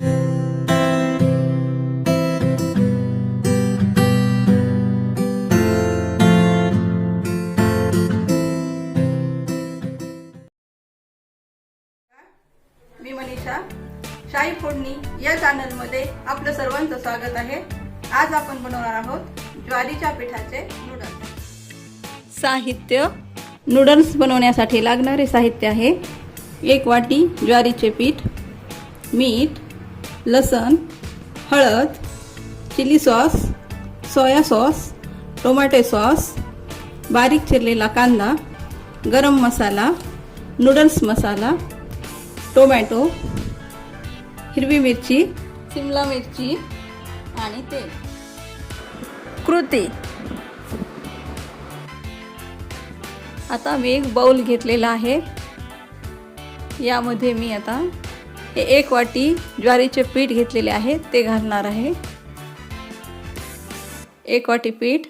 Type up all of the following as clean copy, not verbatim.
मी मनीषा, शाही फोडणी या चॅनलमध्ये आपलं सर्वांचं स्वागत आहे। आज आपण बनवणार आहोत ज्वारीच्या पिठाचे नूडल्स। साहित्य: नूडल्स बनवण्यासाठी लागणारे साहित्य आहे 1 वाटी ज्वारीचे पीठ, मीठ, लसण, हळद, chili sauce, soya sauce, tomato sauce, बारीक चिरलेला कांदा, गरम मसाला, नूडल्स मसाला, टोमॅटो, हिरवी मिरची, शिमला मिरची आणि तेल। कृती: आता मी एक बाउल घेतलेला आहे, यामध्ये मी आता 1 वाटी ज्वारीचे पीठ घेतलेले आहे ते घालणार आहे। 1 वाटी पीठ,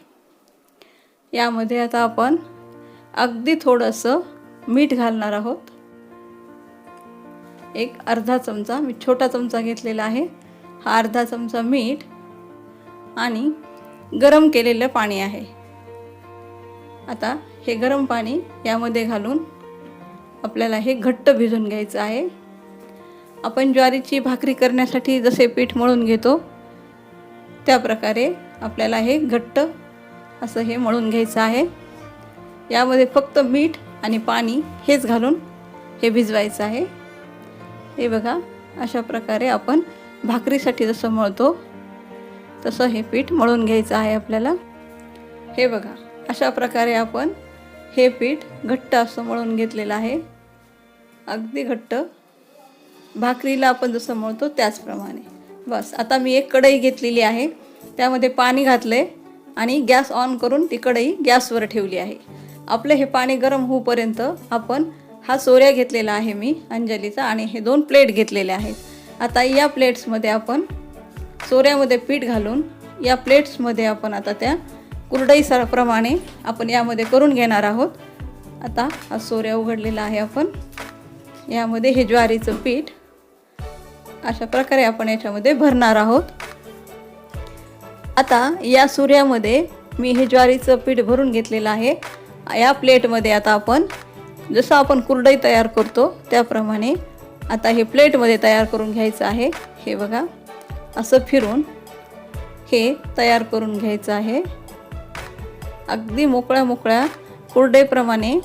यामध्ये आता आपण अगदी थोडंसं मीठ घालणार आहोत। एक अर्धा चमचा, मी छोटा चमचा घेतलेला आहे, हा अर्धा चमचा मीठ आणि गरम केलेलं पाणी आहे। आता हे गरम पाणी यामध्ये घालून आपल्याला हे घट्ट भिजवून घ्यायचं आहे। आपण ज्वारीची भाकरी करण्यासाठी जसे पीठ मळून घेतो त्या प्रकारे आपल्याला हे घट्ट असं हे मळून घ्यायचं आहे। यामध्ये फक्त मीठ आणि पाणी हेच घालून हे भिजवायचं आहे। हे बघा, अशा प्रकारे आपण भाकरीसाठी जसं मळतो तसं हे पीठ मळून घ्यायचं आहे आपल्याला। हे बघा, अशा प्रकारे आपण हे पीठ घट्ट असं मळून घेतलेलं आहे, अगदी घट्ट, भाकरीला आपण जसं मळतो त्याचप्रमाणे। बस, आता मी एक कढई घेतलेली आहे, त्यामध्ये पाणी घातले आणि गॅस ऑन करून ती कढई गॅसवर ठेवली आहे। आपलं हे पाणी गरम होईपर्यंत आपण हा सोऱ्या घेतलेला आहे मी अंजलीचा आणि हे 2 प्लेट घेतलेले आहेत। आता या प्लेट्समध्ये आपण सोऱ्यामध्ये पीठ घालून या प्लेट्समध्ये आपण आता त्या कुरडईप्रमाणे आपण यामध्ये करून घेणार आहोत। आता हा सोऱ्या उघडलेला आहे, आपण यामध्ये हे ज्वारीचं पीठ अशा प्रकारे आपण याच्यामध्ये भरणार आहोत। आता या सोऱ्यामध्ये मी हे ज्वारीचं पीठ भरून घेतलेलं आहे। या प्लेटमध्ये आता आपण जसं आपण कुरडई तयार करतो त्याप्रमाणे आता हे प्लेटमध्ये तयार करून घ्यायचं आहे। हे बघा, असं फिरून हे तयार करून घ्यायचं आहे, अगदी मोकळ्या मोकळ्या कुरडईप्रमाणे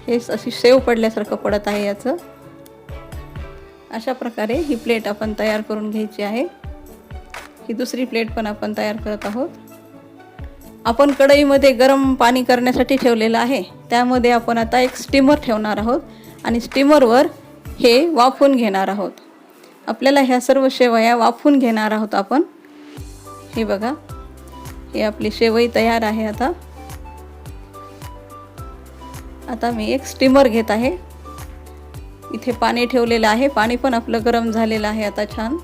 हे अशी शेव पडल्यासारखं पडत आहे याचं। अशा प्रकारे ही प्लेट आपण तयार करून घ्यायची आहे। ही दुसरी प्लेट पण आपण तयार करत आहोत। आपण कढईमध्ये गरम पाणी करण्यासाठी ठेवलेलं आहे, त्यामध्ये आपण आता एक स्टीमर ठेवणार आहोत आणि स्टीमरवर हे वाफवून घेणार आहोत। आपल्याला ह्या सर्व शेवया वाफवून घेणार आहोत आपण। हे बघा, हे आपली शेवई तयार आहे। आता मी एक स्टीमर घेत आहे, इथे पाणी ठेवलेलं आहे, पाणी पण आपलं गरम झालेलं आहे आता छान,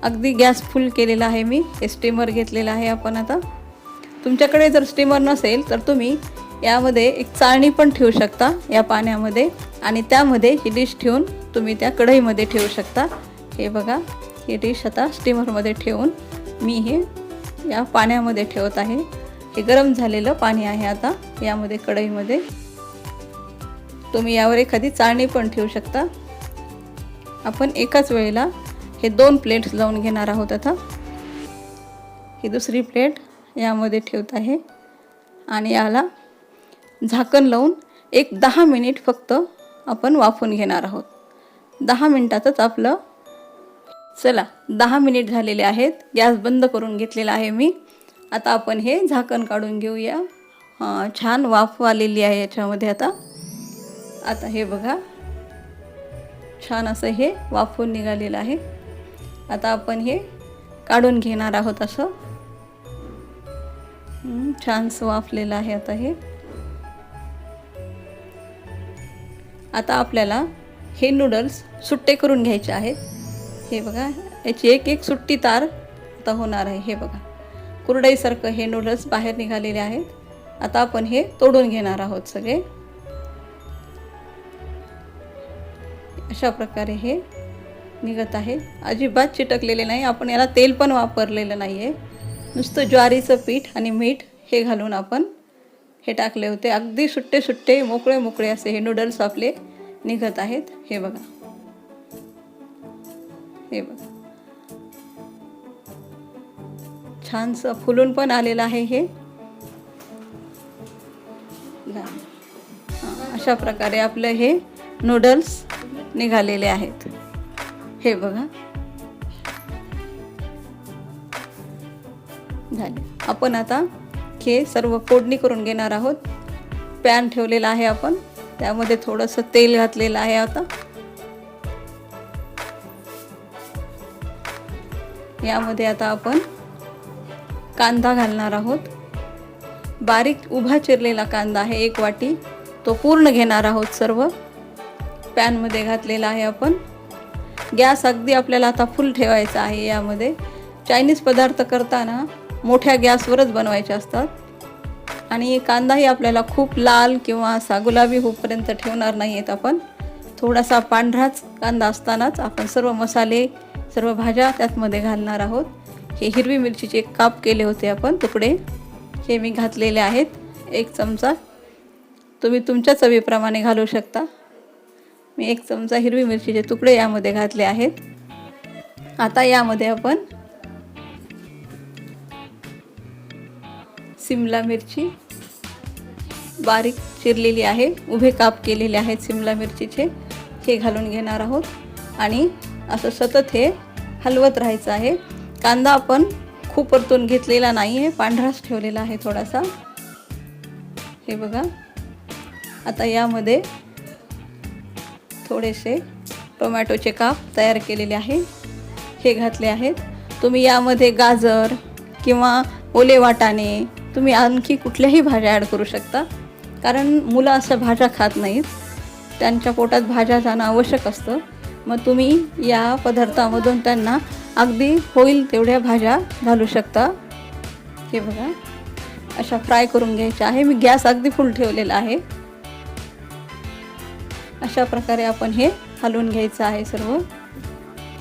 अगदी गॅस फुल केलेला आहे मी। हे स्टीमर घेतलेलं आहे आपण। आता तुमच्याकडे जर स्टीमर नसेल तर तुम्ही यामध्ये एक चाळणी पण ठेवू शकता या पाण्यामध्ये आणि त्यामध्ये ही डिश ठेवून तुम्ही त्या कढईमध्ये ठेवू शकता। हे बघा, ही डिश आता स्टीमरमध्ये ठेवून मी हे या पाण्यामध्ये ठेवत आहे। हे गरम झालेलं पाणी आहे आता यामध्ये कढईमध्ये, तुम्ही यावर एखादी चाळणी पण ठेवू शकता। आपण एकाच वेळेला हे 2 प्लेट्स लावून घेणार आहोत। आता ही दुसरी प्लेट यामध्ये ठेवत आहे आणि याला झाकण लावून एक 10 मिनिट फक्त आपण वाफवून घेणार आहोत। 10 मिनिटातच आपलं, चला 10 मिनिट झालेले आहेत, गॅस बंद करून घेतलेला आहे मी। आता आपण हे झाकण काढून घेऊया। छान वाफ आलेली आहे याच्यामध्ये आता हे बघा, छान असं हे वाफवून निघालेलं आहे। आता आपण हे काढून घेणार आहोत, असं छानसं वाफलेलं आहे आता हे। आता आपल्याला हे नूडल्स सुट्टे करून घ्यायचे आहेत। हे बघा, याची एक एक सुट्टी तार आता होणार आहे। हे बघा, कुरडईसारखं हे नूडल्स बाहेर निघालेले आहेत। आता आपण हे तोडून घेणार आहोत सगळे। अशा प्रकारे हे निघत आहे, अजिबात चिटकलेले नाही. आपण याला तेल पण वापरलेलं नाही आहे, नुसतं ज्वारीचं पीठ आणि मीठ हे घालून आपण हे टाकले होते. अगदी सुट्टे सुट्टे मोकळे मोकळे असे हे नूडल्स आपले निघत आहेत. हे बघा, हे बघा, छानसं फुलून पण आलेलं आहे हे. अशा प्रकारे आपलं हे नूडल्स निघालेले आहेत. हे बघा झाले. आपण आता हे सर्व फोडणी करून घेणार आहोत. पॅन ठेवलेला आहे आपण, त्यामध्ये थोडंसं तेल घातलेलं आहे. आता यामध्ये आता आपण कांदा घालणार आहोत. बारीक उभा चिरलेला कांदा आहे 1 वाटी, तो पूर्ण घेणार आहोत. सर्व पॅनमध्ये घातलेला आहे आपण. गॅस अगदी आपल्याला आता फुल ठेवायचा आहे. यामध्ये चायनीज पदार्थ करताना मोठ्या गॅसवरच बनवायचे असतात आणि कांदाही आपल्याला खूप लाल किंवा असा गुलाबी होईपर्यंत ठेवणार नाही आहेत. आपण थोडासा पांढराच कांदा असतानाच आपण सर्व मसाले, सर्व भाज्या त्यातमध्ये घालणार आहोत. हे हिरवी मिरचीचे काप केले होते आपण तुकडे, हे मी घातलेले आहेत 1 चमचा. तुम्ही तुमच्या चवीप्रमाणे घालू शकता. मी 1 चमचा हिरवी मिरचीचे तुकडे यामध्ये घातले आहेत. आता यामध्ये आपण शिमला मिरची बारीक चिरलेली आहे, उभे काप केलेले आहेत शिमला मिरचीचे, हे घालून घेणार आहोत आणि असं सतत हे हलवत राहायचं आहे. कांदा आपण खूप परतून घेतलेला नाही आहे, पांढराच ठेवलेला आहे थोडासा. हे बघा, आता यामध्ये थोडेसे टोमॅटोचे काप तयार केलेले आहे, हे घातले आहेत. तुम्ही यामध्ये गाजर किंवा ओले वाटाणे, तुम्ही आणखी कुठल्याही भाज्या ॲड करू शकता, कारण मुलं अशा भाज्या खात नाहीत, त्यांच्या पोटात भाज्या जाणं आवश्यक असतं. मग तुम्ही या पदार्थामधून त्यांना अगदी होईल तेवढ्या भाज्या घालू शकता. हे बघा, अशा फ्राय करून घ्यायच्या आहे. मी गॅस अगदी फुल ठेवलेला आहे. अशा प्रकारे आपण हे हलवून घ्यायचं आहे सर्व.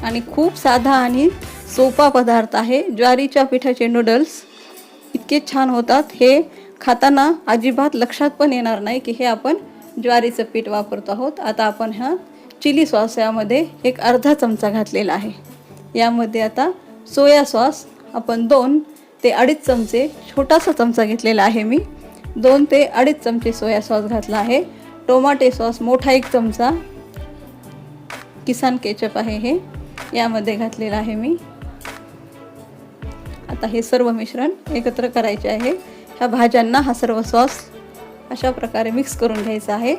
आणि खूप साधा आणि सोपा पदार्थ आहे. ज्वारीच्या पिठाचे नूडल्स इतके छान होतात, हे खाताना अजिबात लक्षात पण येणार नाही की हे आपण ज्वारीचं पीठ वापरतो आहोत. आता आपण हा चिली सॉस यामध्ये 1 अर्धा चमचा घातलेला आहे. यामध्ये आता सोया सॉस आपण 2 ते 2.5 चमचे, छोटासा चमचा घेतलेला आहे मी, 2 ते 2.5 चमचे सोया सॉस घातला आहे. टोमॅटो सॉस मोठा 1 चमचा, किसान केचप आहे हे यामध्ये घातलेलं आहे मी. आता हे सर्व मिश्रण एकत्र करायचे आहे. ह्या भाज्यांना हा सर्व सॉस अशा प्रकारे मिक्स करून घ्यायचा आहे.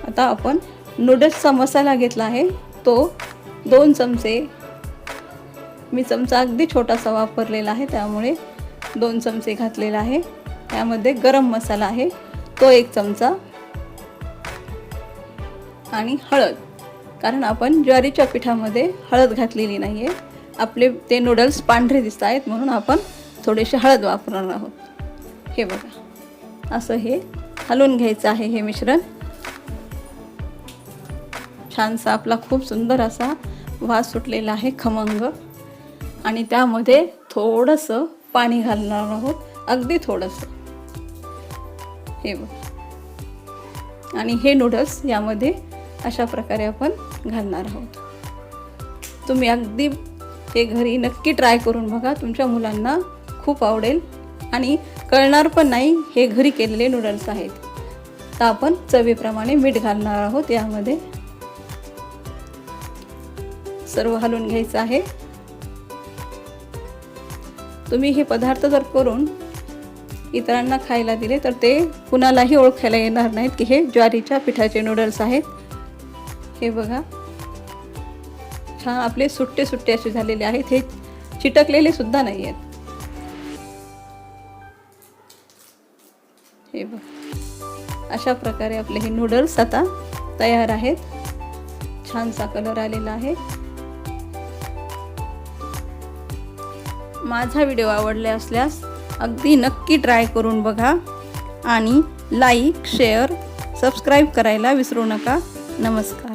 आता आपण नूडल्सचा मसाला घेतला आहे, तो 2 चमचे, मी चमचा अगदी छोटासा वापरलेला आहे त्यामुळे 2 चमचे घातलेला आहे. यामध्ये गरम मसाला आहे तो 1 चमचा आणि हळद, कारण आपण ज्वारीच्या पिठामध्ये हळद घातलेली नाही आहे. आपले ते नूडल्स पांढरे दिसत आहेत म्हणून आपण थोडेसे हळद वापरणार आहोत. हे बघा, असं हे हलवून घ्यायचं आहे. हे मिश्रण छानसा आपला खूप सुंदर असा वास सुटलेला आहे, खमंग. आणि त्यामध्ये थोडंसं पाणी घालणार आहोत, अगदी थोडंसं. हे बघ, आणि हे नूडल्स यामध्ये अशा प्रकारे आपण घालणार आहोत. तुम्ही अगदी हे घरी नक्की ट्राय करून बघा, तुमच्या मुलांना खूप आवडेल आणि कळणार पण नाही हे घरी केलेले नूडल्स आहेत. तर आपण चवीप्रमाणे मीठ घालणार आहोत. यामध्ये सर्व हलवून घ्यायचं आहे. तुम्ही हे पदार्थ जर करून इतरांना खायला दिले तर ते कुणालाही ओळखायला येणार नाहीत की हे ज्वारीच्या पिठाचे नूडल्स आहेत. हे बघा, छान आपले सुट्टे सुट्टे असे झालेले आहेत, हे चिटकलेले सुद्धा नाही आहेत. हे बघा, अशा प्रकारे आपले हे नूडल्स आता तयार आहेत. छानसा कलर आलेला आहे. माझा व्हिडिओ आवडला असल्यास अगदी नक्की ट्राय करून बघा आणि लाईक, शेअर, सबस्क्राईब करायला विसरू नका. नमस्कार.